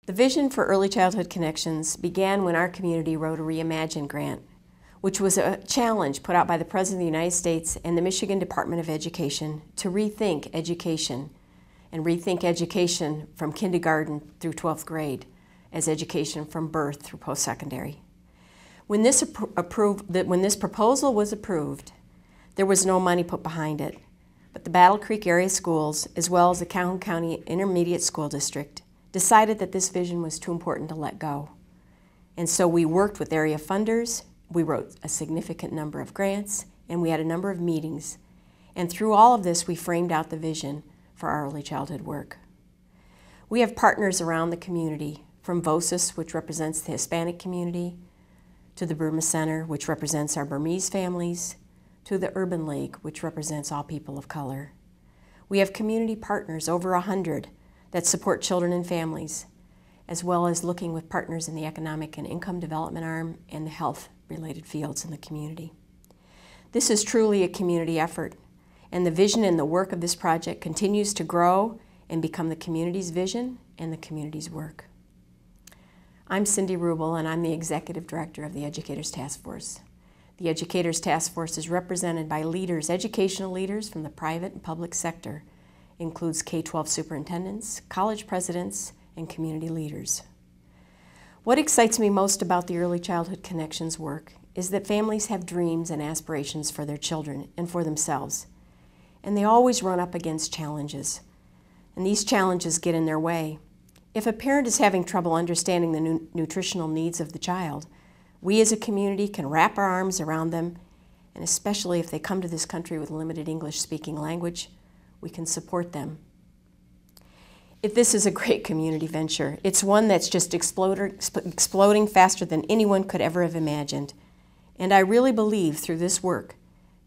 The vision for Early Childhood Connections began when our community wrote a Reimagine grant, which was a challenge put out by the President of the United States and the Michigan Department of Education to rethink education and rethink education from kindergarten through 12th grade as education from birth through post-secondary. When this proposal was approved, there was no money put behind it, but the Battle Creek area schools, as well as the Calhoun County Intermediate School District, decided that this vision was too important to let go. And so we worked with area funders, we wrote a significant number of grants, and we had a number of meetings. And through all of this, we framed out the vision for our early childhood work. We have partners around the community, from VOSIS, which represents the Hispanic community, to the Burma Center, which represents our Burmese families, to the Urban League, which represents all people of color. We have community partners, over 100, that support children and families, as well as looking with partners in the economic and income development arm and the health-related fields in the community. This is truly a community effort, and the vision and the work of this project continues to grow and become the community's vision and the community's work. I'm Cindy Rubel, and I'm the Executive Director of the Educators Task Force. The Educators Task Force is represented by leaders, educational leaders from the private and public sector, includes K-12 superintendents, college presidents, and community leaders. What excites me most about the Early Childhood Connections work is that families have dreams and aspirations for their children and for themselves, and they always run up against challenges, and these challenges get in their way. If a parent is having trouble understanding the nutritional needs of the child, we as a community can wrap our arms around them, and especially if they come to this country with limited English-speaking language, we can support them. If this is a great community venture, it's one that's just exploding faster than anyone could ever have imagined. And I really believe through this work,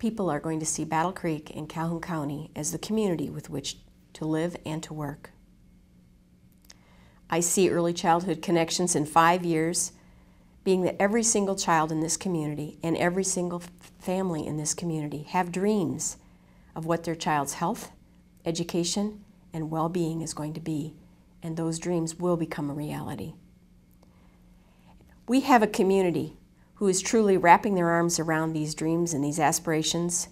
people are going to see Battle Creek and Calhoun County as the community with which to live and to work. I see Early Childhood Connections in 5 years being that every single child in this community and every single family in this community have dreams of what their child's health, education, and well-being is going to be, and those dreams will become a reality. We have a community who is truly wrapping their arms around these dreams and these aspirations,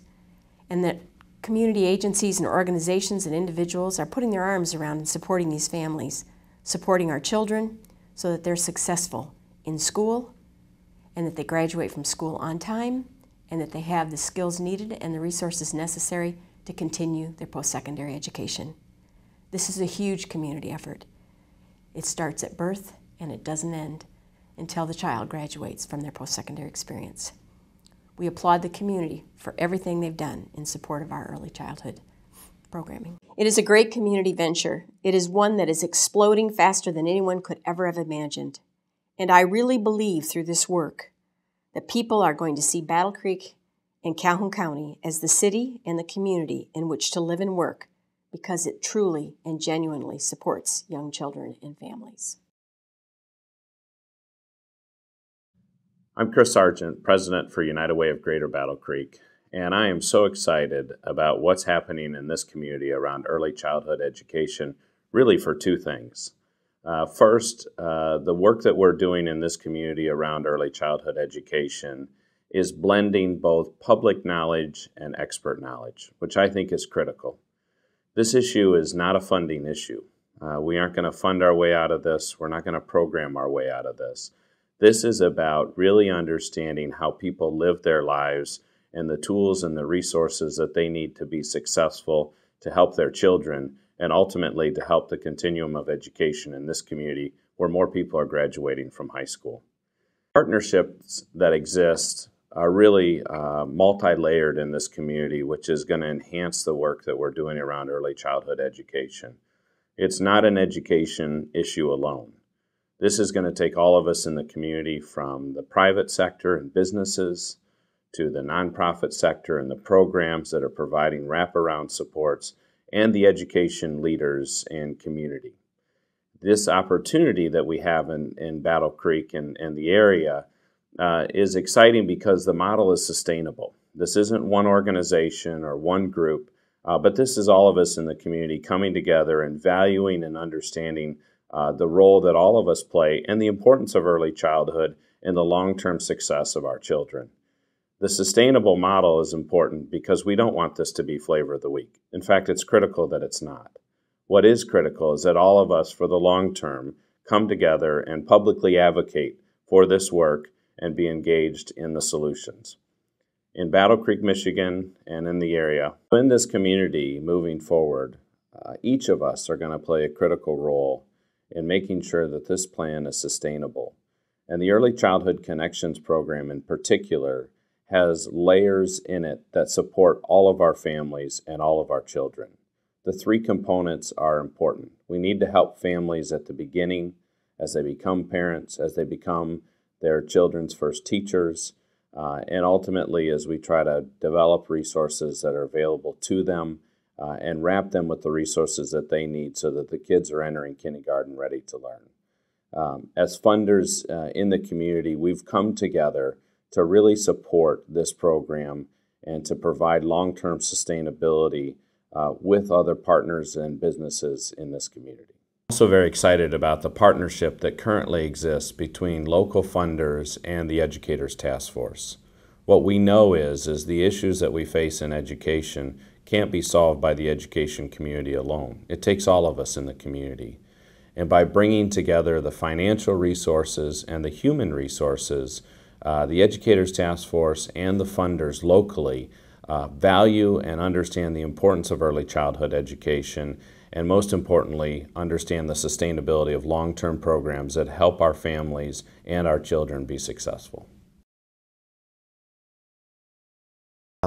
and that community agencies and organizations and individuals are putting their arms around and supporting these families, supporting our children so that they're successful in school, and that they graduate from school on time, and that they have the skills needed and the resources necessary to continue their post-secondary education. This is a huge community effort. It starts at birth and it doesn't end until the child graduates from their post-secondary experience. We applaud the community for everything they've done in support of our early childhood programming. It is a great community venture. It is one that is exploding faster than anyone could ever have imagined. And I really believe through this work that people are going to see Battle Creek and Calhoun County as the city and the community in which to live and work, because it truly and genuinely supports young children and families. I'm Chris Sargent, President for United Way of Greater Battle Creek, and I am so excited about what's happening in this community around early childhood education, really for two things. First, the work that we're doing in this community around early childhood education is blending both public knowledge and expert knowledge, which I think is critical. This issue is not a funding issue. We aren't going to fund our way out of this. We're not going to program our way out of this. This is about really understanding how people live their lives and the tools and the resources that they need to be successful to help their children and ultimately to help the continuum of education in this community where more people are graduating from high school. Partnerships that exist are really multi-layered in this community, which is going to enhance the work that we're doing around early childhood education. It's not an education issue alone. This is going to take all of us in the community, from the private sector and businesses to the nonprofit sector and the programs that are providing wraparound supports, and the education leaders and community. This opportunity that we have in Battle Creek and the area is exciting because the model is sustainable. This isn't one organization or one group, but this is all of us in the community coming together and valuing and understanding the role that all of us play, and the importance of early childhood in the long-term success of our children. The sustainable model is important because we don't want this to be flavor of the week. In fact, it's critical that it's not. What is critical is that all of us, for the long term, come together and publicly advocate for this work and be engaged in the solutions. In Battle Creek, Michigan, and in the area, in this community moving forward, each of us are going to play a critical role in making sure that this plan is sustainable. And the Early Childhood Connections program in particular has layers in it that support all of our families and all of our children. The three components are important. We need to help families at the beginning, as they become parents, as they become their children's first teachers, and ultimately as we try to develop resources that are available to them and wrap them with the resources that they need so that the kids are entering kindergarten ready to learn. As funders in the community, we've come together to really support this program and to provide long-term sustainability with other partners and businesses in this community. I'm also very excited about the partnership that currently exists between local funders and the Educators Task Force. What we know is the issues that we face in education can't be solved by the education community alone. It takes all of us in the community. And by bringing together the financial resources and the human resources, the Educators Task Force and the funders locally value and understand the importance of early childhood education, and most importantly, understand the sustainability of long-term programs that help our families and our children be successful.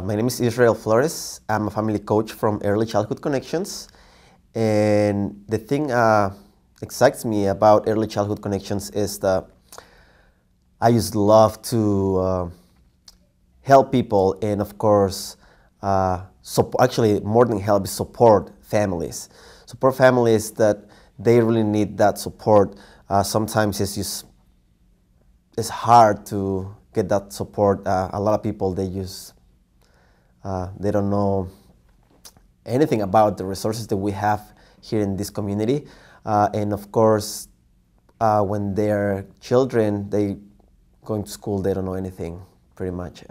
My name is Israel Flores. I'm a family coach from Early Childhood Connections, and the thing excites me about Early Childhood Connections is that I just love to help people, and of course, actually more than help, support families. Support families that they really need that support. Sometimes it's hard to get that support. A lot of people, they don't know anything about the resources that we have here in this community. And of course, when they're children, they going to school, they don't know anything pretty much.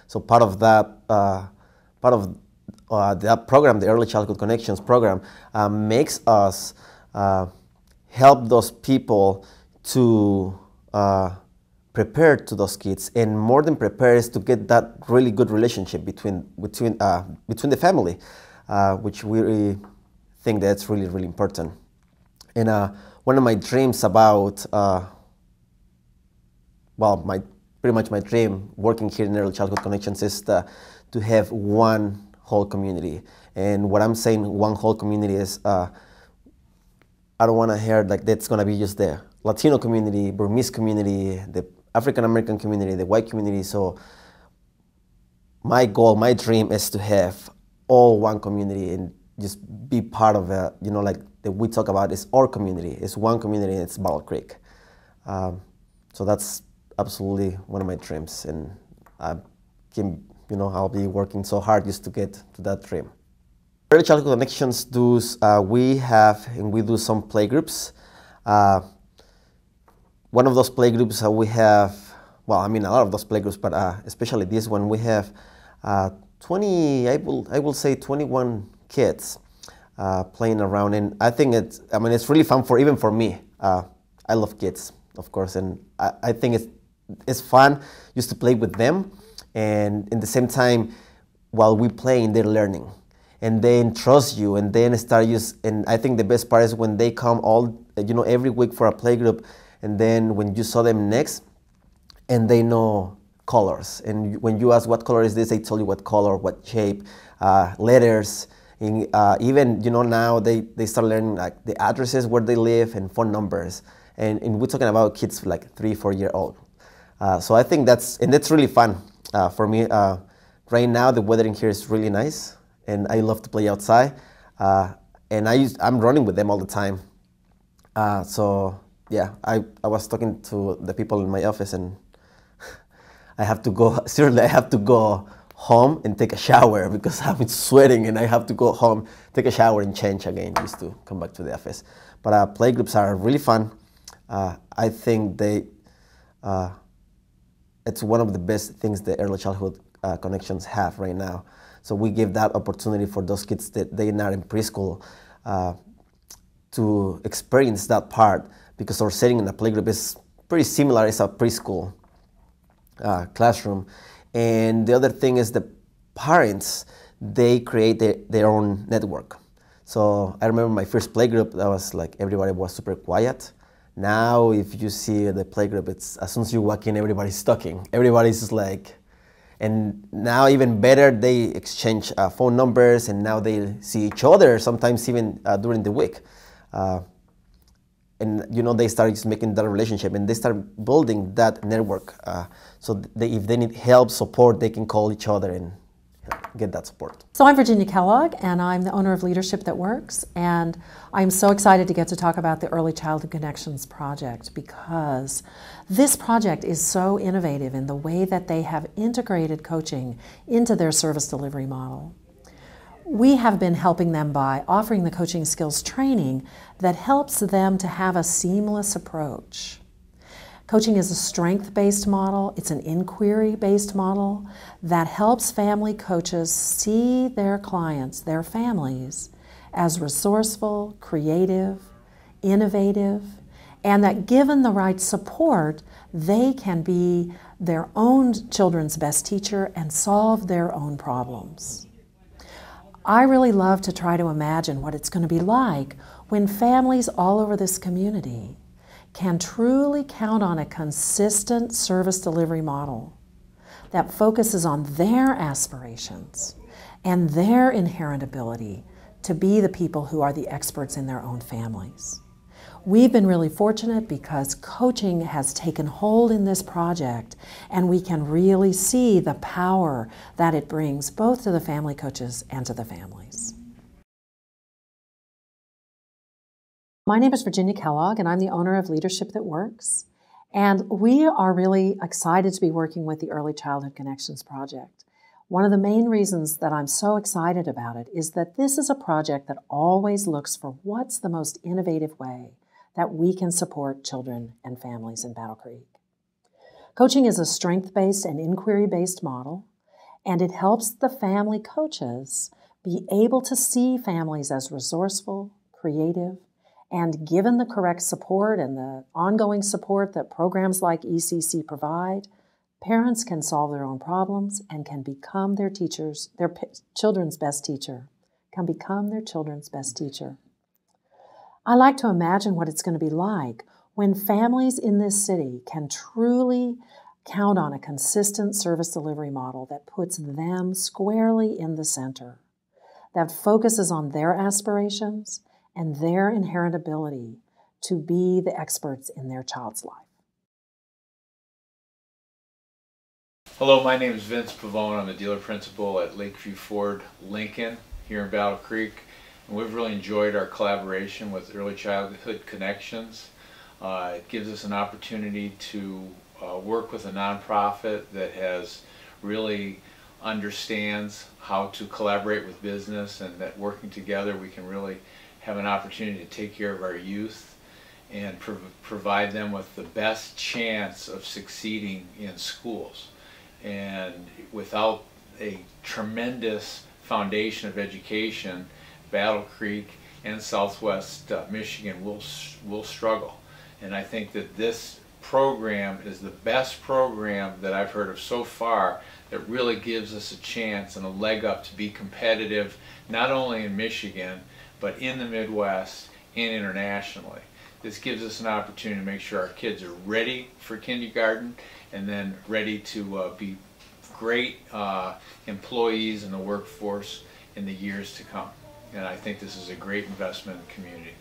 So part of that program, the Early Childhood Connections program, makes us help those people to prepare to those kids, and more than prepare is to get that really good relationship between the family, which we really think that's really, really important. And one of my dreams about pretty much my dream working here in Early Childhood Connections is to have one whole community. And what I'm saying, one whole community, is I don't want to hear like that's going to be just the Latino community, Burmese community, the African American community, the white community. So my goal, my dream is to have all one community and just be part of it. You know, like that we talk about is our community. It's one community, and it's Battle Creek. So that's absolutely one of my dreams, and I'll be working so hard just to get to that dream. Early Childhood Connections we do some playgroups. One of those playgroups we have, a lot of those playgroups, but especially this one, we have I will say 21 kids playing around, and I think it's really fun even for me. I love kids, of course, and I think it's fun just to play with them, and in the same time, while we playing, they're learning, and then trust you, and then and I think the best part is when they come every week for a playgroup, and then when you saw them next, and they know colors, and when you ask what color is this, they tell you what color, what shape, letters, and even now they start learning like the addresses where they live and phone numbers, and we're talking about kids like 3-4 year old. So I think that's really fun for me. Right now the weather in here is really nice, and I love to play outside, and I'm running with them all the time. So yeah, I was talking to the people in my office, and I have to go home and take a shower because I've been sweating, and I have to go home, take a shower, and change again just to come back to the office. But playgroups are really fun. I think it's one of the best things the early childhood connections have right now. So we give that opportunity for those kids that they're not in preschool to experience that part, because our setting in a playgroup is pretty similar as a preschool classroom. And the other thing is the parents, they create their own network. So I remember my first playgroup, that was like everybody was super quiet. Now if you see the playgroup, it's as soon as you walk in, everybody's talking. Everybody's just like, and now even better, they exchange phone numbers, and now they see each other, sometimes even during the week. And you know, they start just making that relationship, and they start building that network. So if they need help, support, they can call each other and get that support. So I'm Virginia Kellogg, and I'm the owner of Leadership That Works, and I'm so excited to get to talk about the Early Childhood Connections project, because this project is so innovative in the way that they have integrated coaching into their service delivery model. We have been helping them by offering the coaching skills training that helps them to have a seamless approach. Coaching is a strength-based model. It's an inquiry-based model that helps family coaches see their clients, their families, as resourceful, creative, innovative, and that given the right support, they can be their own children's best teacher and solve their own problems. I really love to try to imagine what it's going to be like when families all over this community can truly count on a consistent service delivery model that focuses on their aspirations and their inherent ability to be the people who are the experts in their own families. We've been really fortunate because coaching has taken hold in this project, and we can really see the power that it brings both to the family coaches and to the families. My name is Virginia Kellogg, and I'm the owner of Leadership That Works. And we are really excited to be working with the Early Childhood Connections project. One of the main reasons that I'm so excited about it is that this is a project that always looks for what's the most innovative way that we can support children and families in Battle Creek. Coaching is a strength-based and inquiry-based model, and it helps the family coaches be able to see families as resourceful, creative, and given the correct support and the ongoing support that programs like ECC provide, parents can solve their own problems and can become their teachers, their children's best teacher, can become their children's best teacher. I like to imagine what it's going to be like when families in this city can truly count on a consistent service delivery model that puts them squarely in the center, that focuses on their aspirations and their inherent ability to be the experts in their child's life. Hello, my name is Vince Pavone. I'm the dealer principal at Lakeview Ford Lincoln here in Battle Creek. And we've really enjoyed our collaboration with Early Childhood Connections. It gives us an opportunity to work with a nonprofit that has really understands how to collaborate with business, and that working together we can really have an opportunity to take care of our youth and provide them with the best chance of succeeding in schools. And without a tremendous foundation of education, Battle Creek and Southwest Michigan will struggle. And I think that this program is the best program that I've heard of so far that really gives us a chance and a leg up to be competitive, not only in Michigan, but in the Midwest and internationally. This gives us an opportunity to make sure our kids are ready for kindergarten and then ready to be great employees in the workforce in the years to come. And I think this is a great investment in the community.